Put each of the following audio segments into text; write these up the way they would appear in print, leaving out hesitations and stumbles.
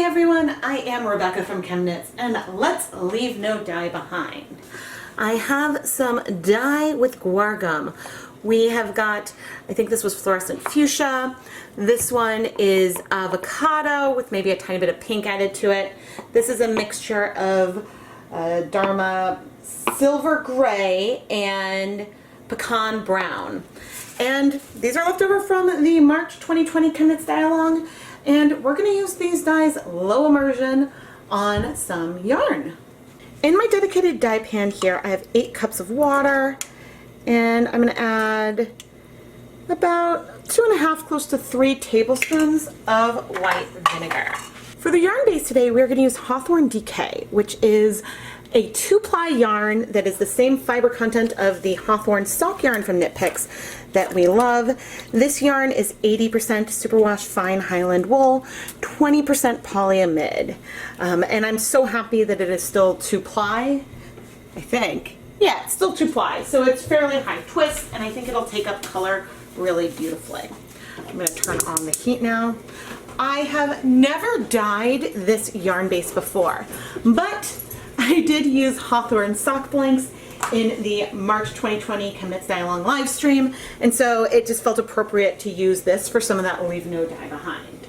Hey everyone, I am Rebecca from ChemKnits, and let's leave no dye behind. I have some dye with guar gum. We have got, I think this was fluorescent fuchsia. This one is avocado with maybe a tiny bit of pink added to it. This is a mixture of Dharma silver gray and pecan brown. And these are left over from the March 2020 ChemKnits dye along. And we're going to use these dyes low immersion on some yarn. In my dedicated dye pan here, I have 8 cups of water, and I'm going to add about 2.5, close to 3 tablespoons of white vinegar. For the yarn base today, we're going to use Hawthorne DK, which is a 2-ply yarn that is the same fiber content of the Hawthorne sock yarn from Knit Picks that we love. This yarn is 80% superwash fine Highland wool, 20% polyamide. And I'm so happy that it is still 2-ply, I think. Yeah, it's still 2-ply, so it's fairly high twist, and I think it'll take up color really beautifully. I'm going to turn on the heat now. I have never dyed this yarn base before, but I did use Hawthorne sock blanks in the March 2020 ChemKnits dye along live stream, and so it just felt appropriate to use this for some of that leave no dye behind.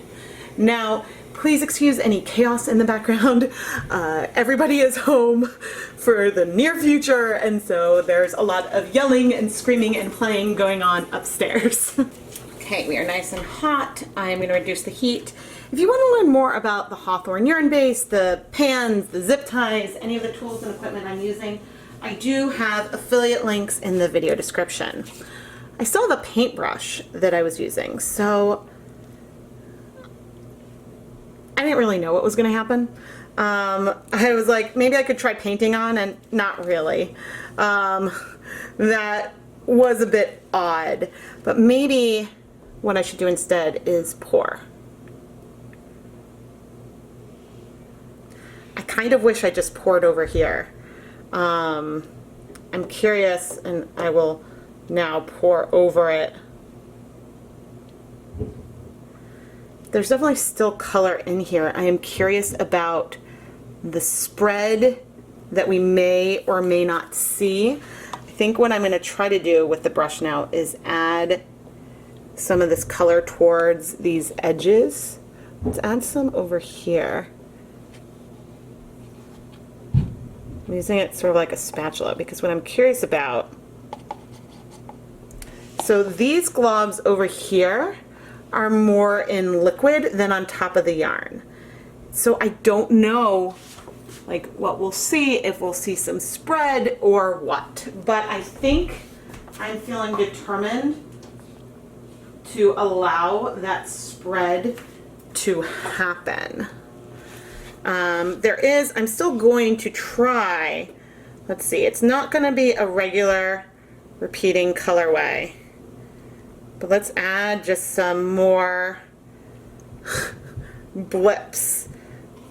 Now, please excuse any chaos in the background. Everybody is home for the near future, and so there's a lot of yelling and screaming and playing going on upstairs. Okay, we are nice and hot. I'm going to reduce the heat. If you want to learn more about the Hawthorne yarn base, the pans, the zip ties, any of the tools and equipment I'm using, I do have affiliate links in the video description. I still have a paintbrush that I was using, so I didn't really know what was going to happen. I was like, maybe I could try painting on, and not really. That was a bit odd, but maybe what I should do instead is pour. I kind of wish I just poured over here. I'm curious, and I will now pour over it. There's definitely still color in here. I am curious about the spread that we may or may not see. I think what I'm going to try to do with the brush now is add some of this color towards these edges. Let's add some over here. I'm using it sort of like a spatula because what I'm curious about, so these globs over here are more in liquid than on top of the yarn. So I don't know like what we'll see, if we'll see some spread or what, but I think I'm feeling determined to allow that spread to happen. I'm still going to try, let's see, it's not going to be a regular repeating colorway, but let's add just some more blips.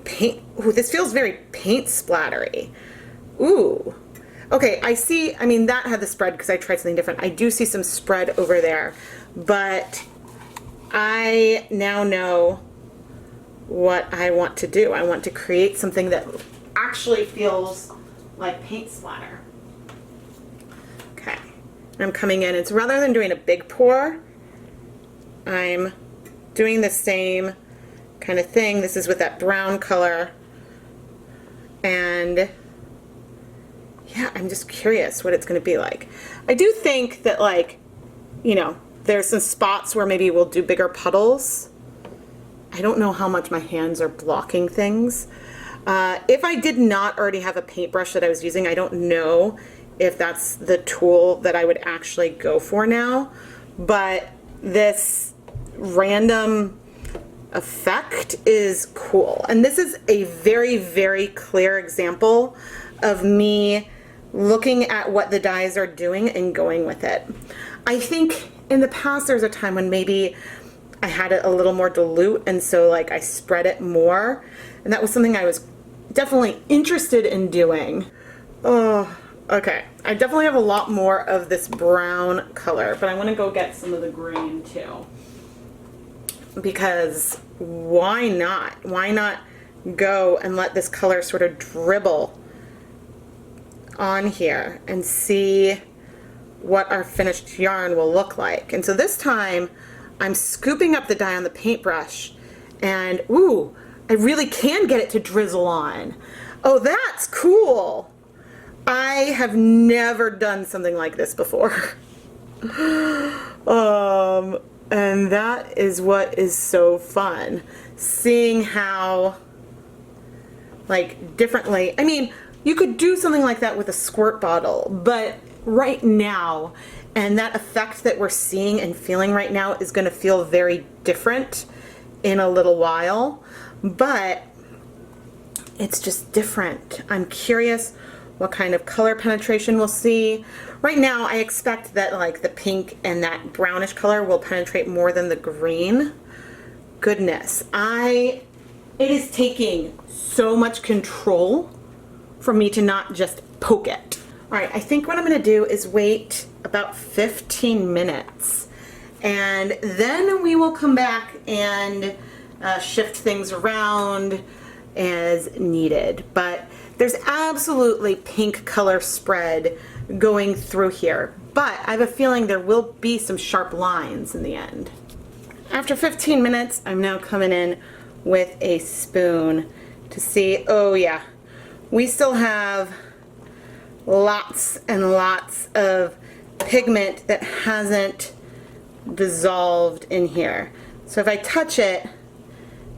Paint. Ooh, this feels very paint splattery. Ooh. Okay, I see, I mean, that had the spread because I tried something different. I do see some spread over there, but I now know what I want to do. I want to create something that actually feels like paint splatter. Okay, I'm coming in, and so rather than doing a big pour, I'm doing the same kind of thing. This is with that brown color, and yeah, I'm just curious what it's going to be like. I do think that, like, you know, there's some spots where maybe we'll do bigger puddles. I don't know how much my hands are blocking things. If I did not already have a paintbrush that I was using, I don't know if that's the tool that I would actually go for now, but this random effect is cool. And this is a very, very clear example of me looking at what the dyes are doing and going with it. I think in the past there was a time when maybe I had it a little more dilute, and so like I spread it more, and that was something I was definitely interested in doing. Oh, okay. I definitely have a lot more of this brown color, but I want to go get some of the green too, because why not? Why not go and let this color sort of dribble on here and see what our finished yarn will look like. And so this time I'm scooping up the dye on the paintbrush, and ooh, I really can get it to drizzle on. Oh, that's cool. I have never done something like this before. And that is what is so fun, seeing how like differently, I mean, you could do something like that with a squirt bottle, but right now, and that effect that we're seeing and feeling right now is going to feel very different in a little while, but it's just different. I'm curious what kind of color penetration we'll see. Right now, I expect that like the pink and that brownish color will penetrate more than the green. Goodness, it is taking so much control for me to not just poke it. All right, I think what I'm gonna do is wait about 15 minutes, and then we will come back and shift things around as needed. But there's absolutely pink color spread going through here, but I have a feeling there will be some sharp lines in the end. After 15 minutes, I'm now coming in with a spoon to see, oh yeah, we still have lots and lots of pigment that hasn't dissolved in here. So if I touch it,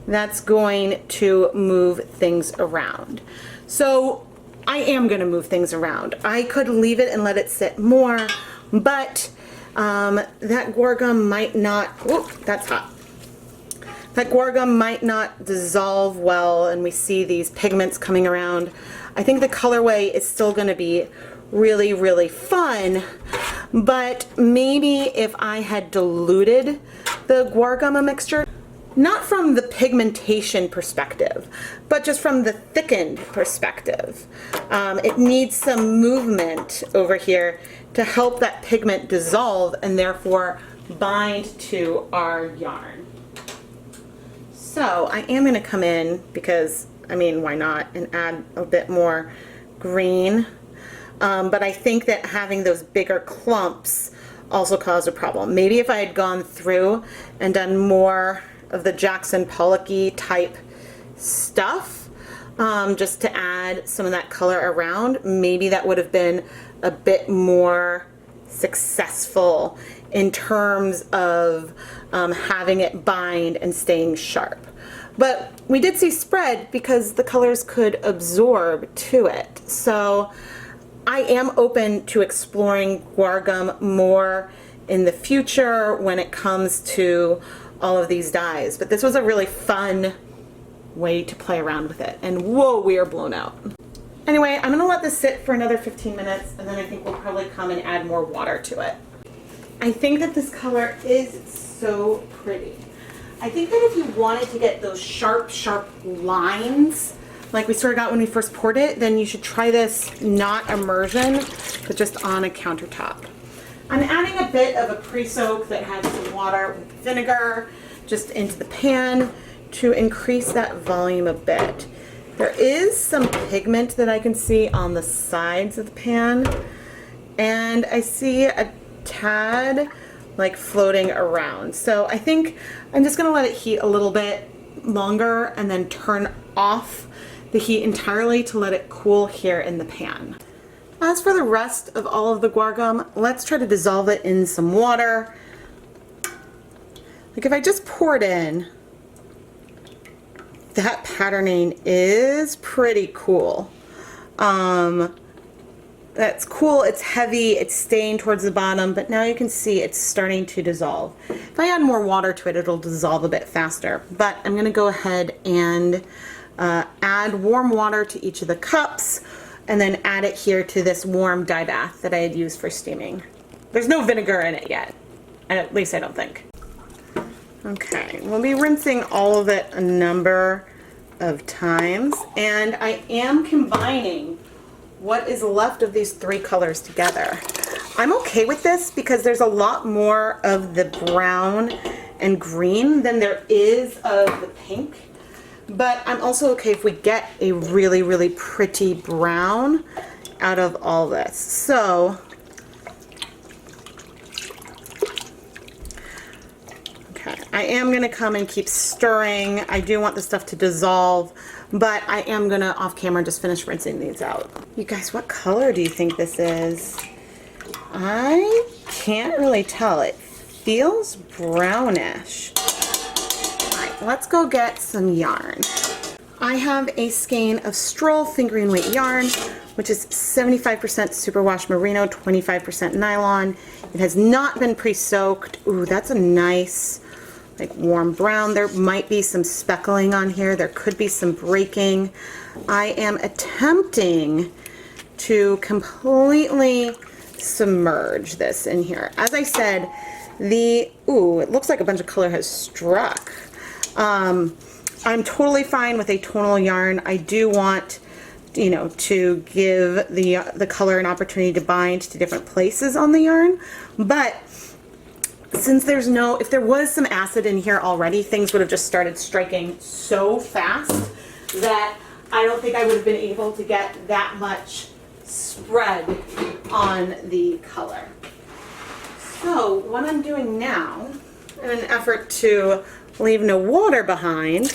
that's going to move things around. So I am going to move things around. I could leave it and let it sit more, but that guar gum might not, whoop, that's hot. That guar gum might not dissolve well, and we see these pigments coming around. I think the colorway is still going to be really, really fun, but maybe if I had diluted the guar gum mixture, not from the pigmentation perspective, but just from the thickened perspective. It needs some movement over here to help that pigment dissolve and therefore bind to our yarn. So I am going to come in, because, I mean, why not, and add a bit more green. But I think that having those bigger clumps also caused a problem. Maybe if I had gone through and done more of the Jackson Pollocky type stuff, just to add some of that color around, maybe that would have been a bit more successful in terms of having it bind and staying sharp. But we did see spread because the colors could absorb to it. So I am open to exploring guar gum more in the future when it comes to all of these dyes. But this was a really fun way to play around with it. And whoa, we are blown out. Anyway, I'm gonna let this sit for another 15 minutes, and then I think we'll probably come and add more water to it. I think that this color is so pretty. I think that if you wanted to get those sharp, sharp lines, like we sort of got when we first poured it, then you should try this not immersion, but just on a countertop. I'm adding a bit of a pre-soak that has some water with vinegar just into the pan to increase that volume a bit. There is some pigment that I can see on the sides of the pan, and I see a tad like floating around. So I think I'm just gonna let it heat a little bit longer and then turn off the heat entirely to let it cool here in the pan. As for the rest of all of the guar gum, let's try to dissolve it in some water. Like if I just pour it in, that patterning is pretty cool. That's cool, it's heavy, it's staying towards the bottom, but now you can see it's starting to dissolve. If I add more water to it, it'll dissolve a bit faster. But I'm gonna go ahead and add warm water to each of the cups, and then add it here to this warm dye bath that I had used for steaming. There's no vinegar in it yet, at least I don't think. Okay, we'll be rinsing all of it a number of times, and I am combining what is left of these three colors together. I'm okay with this because there's a lot more of the brown and green than there is of the pink. but I'm also okay if we get a really, really pretty brown out of all this. So, okay, I am gonna come and keep stirring. I do want the stuff to dissolve, but I am gonna off camera just finish rinsing these out. You guys, what color do you think this is? I can't really tell. It feels brownish. All right, let's go get some yarn. I have a skein of Stroll fingering weight yarn, which is 75% superwash merino, 25% nylon. It has not been pre-soaked. Ooh, that's a nice, like, warm brown. There might be some speckling on here. There could be some breaking. I am attempting to completely submerge this in here. As I said, ooh, it looks like a bunch of color has struck. I'm totally fine with a tonal yarn. I do want, you know, to give the color an opportunity to bind to different places on the yarn. But since if there was some acid in here already, things would have just started striking so fast that I don't think I would have been able to get that much spread on the color. So what I'm doing now, in an effort to leave no water behind,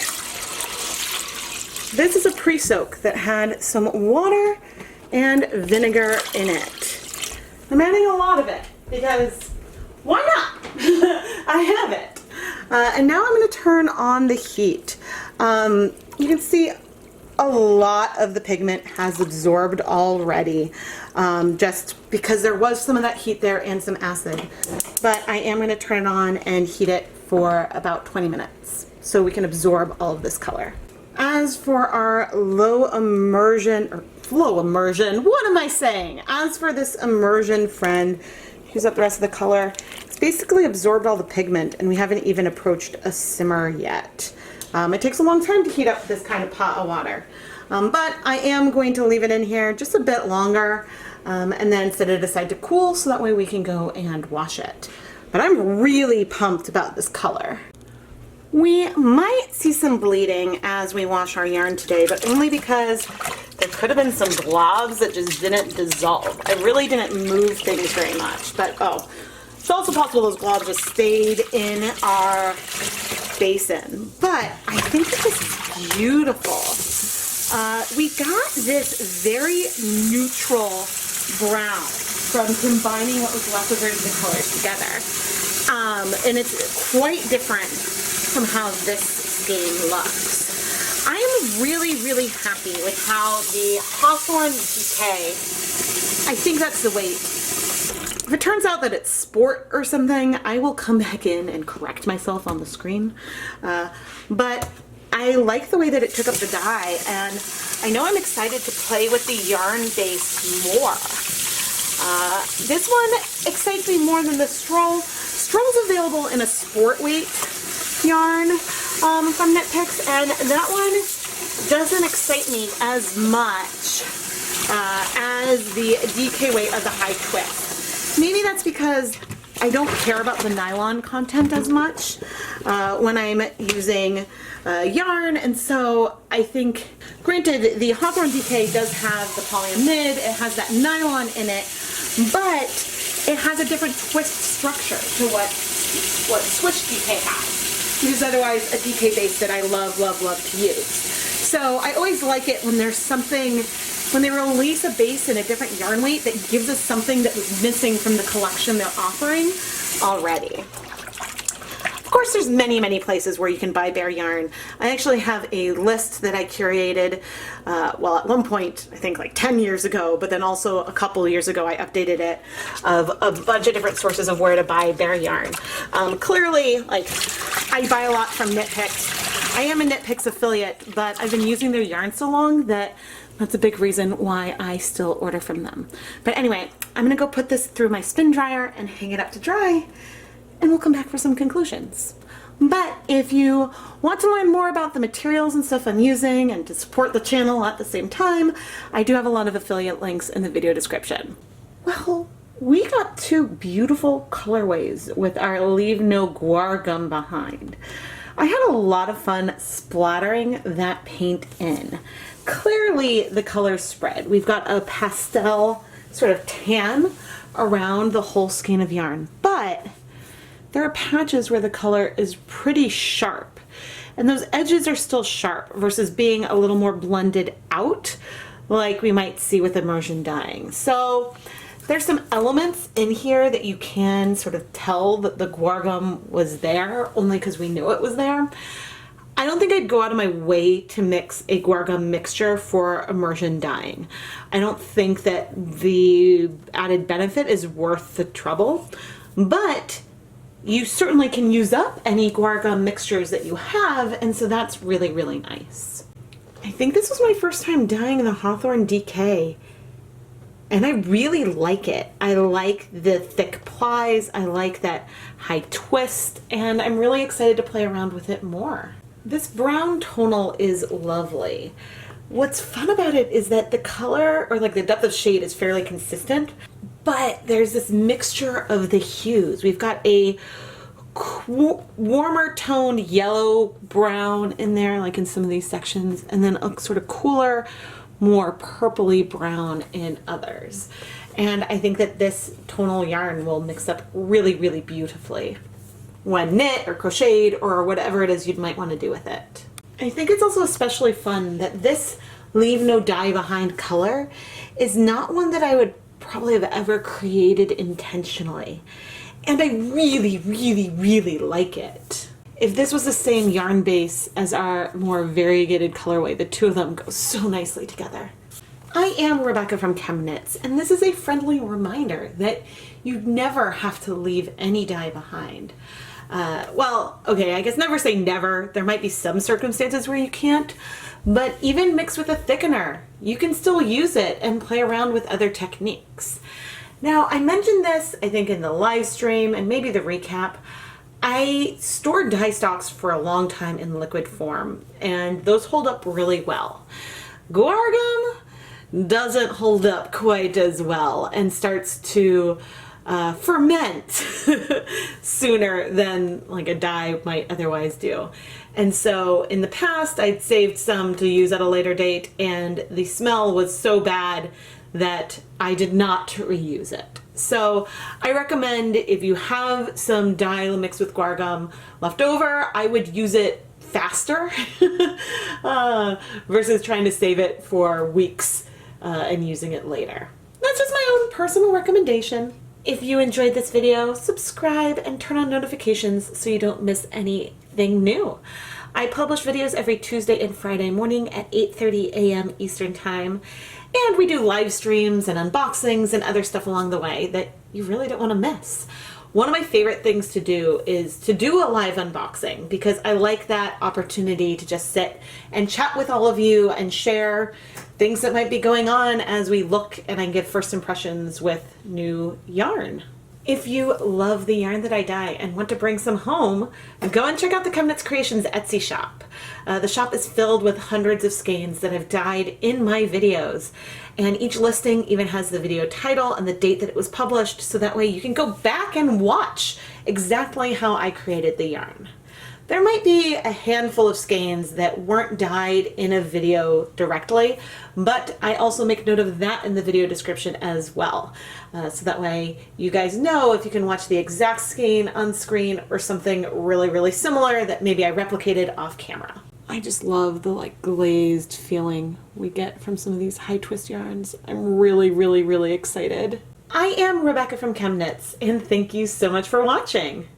this is a pre-soak that had some water and vinegar in it. I'm adding a lot of it because why not? I have it. And now I'm going to turn on the heat. You can see a lot of the pigment has absorbed already, just because there was some of that heat there and some acid. But I am going to turn it on and heat it for about 20 minutes so we can absorb all of this color. As for our low immersion, or flow immersion, what am I saying? As for this immersion friend, here's up the rest of the color. It's basically absorbed all the pigment and we haven't even approached a simmer yet. It takes a long time to heat up this kind of pot of water. But I am going to leave it in here just a bit longer and then set it aside to cool so that way we can go and wash it. But I'm really pumped about this color. We might see some bleeding as we wash our yarn today, but only because there could have been some globs that just didn't dissolve. I really didn't move things very much, but oh, it's also possible those globs just stayed in our basin. But I think that this is beautiful. We got this very neutral brown from combining what was left over the colors together. And it's quite different from how this skein looks. I am really, really happy with how the Hawthorne Decay, I think that's the weight. If it turns out that it's sport or something, I will come back in and correct myself on the screen. But I like the way that it took up the dye, and I know I'm excited to play with the yarn base more. This one excites me more than the Stroll. Stroll's available in a sport weight yarn from Knit Picks, and that one doesn't excite me as much as the DK weight of the high twist. Maybe that's because I don't care about the nylon content as much when I'm using yarn, and so I think, granted, the Hawthorne DK does have the polyamide, it has that nylon in it, but it has a different twist structure to what Switch DK has. Because otherwise a DK base that I love, love, love to use. So I always like it when there's something, when they release a base in a different yarn weight that gives us something that was missing from the collection they're offering already. Of course, there's many, many places where you can buy bare yarn. I actually have a list that I curated, well, at one point, I think like 10 years ago, but then also a couple of years ago, I updated it, of a bunch of different sources of where to buy bare yarn. Clearly, like, I buy a lot from Knit Picks. I am a Knit Picks affiliate, but I've been using their yarn so long that that's a big reason why I still order from them. But anyway, I'm gonna go put this through my spin dryer and hang it up to dry, and we'll come back for some conclusions. But if you want to learn more about the materials and stuff I'm using and to support the channel at the same time, I do have a lot of affiliate links in the video description. Well, we got two beautiful colorways with our Leave No Guar gum behind. I had a lot of fun splattering that paint in. Clearly the colors spread. We've got a pastel sort of tan around the whole skein of yarn, but there are patches where the color is pretty sharp, and those edges are still sharp versus being a little more blended out like we might see with immersion dyeing. So there's some elements in here that you can sort of tell that the guar gum was there only because we knew it was there. I don't think I'd go out of my way to mix a guar gum mixture for immersion dyeing. I don't think that the added benefit is worth the trouble, but you certainly can use up any guar gum mixtures that you have, and so that's really, really nice. I think this was my first time dyeing the Hawthorne DK, and I really like it. I like the thick plies, I like that high twist, and I'm really excited to play around with it more. This brown tonal is lovely. What's fun about it is that the color, or like the depth of shade, is fairly consistent, but there's this mixture of the hues. We've got a warmer toned yellow brown in there, like in some of these sections, and then a sort of cooler, more purpley brown in others. And I think that this tonal yarn will mix up really, really beautifully when knit or crocheted or whatever it is you might want to do with it. I think it's also especially fun that this leave no dye behind color is not one that I would probably have ever created intentionally. And I really, really, really like it. If this was the same yarn base as our more variegated colorway, the two of them go so nicely together. I am Rebecca from ChemKnits, and this is a friendly reminder that you never have to leave any dye behind. Well, okay, I guess never say never. There might be some circumstances where you can't, but even mixed with a thickener, you can still use it and play around with other techniques. Now, I mentioned this, I think, in the live stream and maybe the recap. I stored dye stocks for a long time in liquid form, and those hold up really well. Guar gum doesn't hold up quite as well and starts to ferment sooner than like a dye might otherwise do. And so in the past I'd saved some to use at a later date, and the smell was so bad that I did not reuse it. So I recommend, if you have some dye mixed with guar gum left over, I would use it faster versus trying to save it for weeks and using it later. That's just my own personal recommendation. If you enjoyed this video, subscribe and turn on notifications so you don't miss anything new. I publish videos every Tuesday and Friday morning at 8:30 a.m. Eastern Time, and we do live streams and unboxings and other stuff along the way that you really don't want to miss. One of my favorite things to do is to do a live unboxing, because I like that opportunity to just sit and chat with all of you and share things that might be going on as we look and I give first impressions with new yarn. If you love the yarn that I dye and want to bring some home, go and check out the ChemKnits Creations Etsy shop. The shop is filled with hundreds of skeins that I've dyed in my videos, and each listing even has the video title and the date that it was published, so that way you can go back and watch exactly how I created the yarn. There might be a handful of skeins that weren't dyed in a video directly, but I also make note of that in the video description as well. So that way you guys know if you can watch the exact skein on screen or something really, really similar that maybe I replicated off camera. I just love the like glazed feeling we get from some of these high twist yarns. I'm really, really, really excited. I am Rebecca from ChemKnits, and thank you so much for watching.